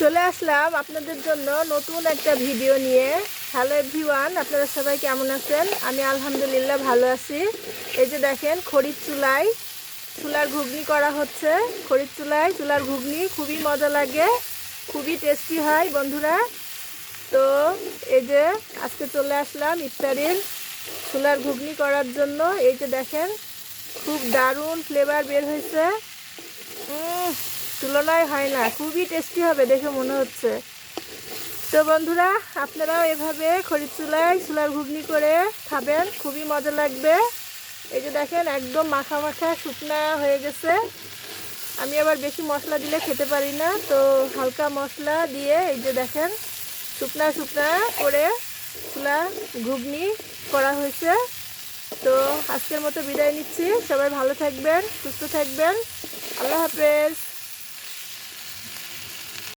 চলে আসলাম আপনাদের জন্য নতুন একটা ভিডিও নিয়ে। হ্যালো এভরিওয়ান, আপনারা সবাই কেমন আছেন? আমি আলহামদুলিল্লাহ ভালো আছি। এই যে দেখেন, খড়ির চুলায় চুলার ঘুগনি করা হচ্ছে। খড়ির চুলায় চুলার ঘুগনি খুবই মজা লাগে, খুবই টেস্টি হয় বন্ধুরা। তো এই যে আজকে চলে আসলাম ইফতারের চুলার ঘুগনি করার জন্য। এই যে দেখেন, খুব দারুণ ফ্লেভার বের হয়েছে। তুলনায় হয় না, খুবই টেস্টি হবে দেখে মনে হচ্ছে। তো বন্ধুরা, আপনারাও এভাবে খড়ির চুলায় চুলার ঘুগনি করে খাবেন, খুবই মজা লাগবে। এই যে দেখেন, একদম মাখা মাখা শুকনা হয়ে গেছে। আমি আবার বেশি মশলা দিলে খেতে পারি না, তো হালকা মশলা দিয়ে এই যে দেখেন শুকনা শুকনা করে চুলা ঘুগনি করা হয়েছে। তো আজকের মতো বিদায় নিচ্ছি। সবাই ভালো থাকবেন, সুস্থ থাকবেন। আল্লাহ হাফেজ।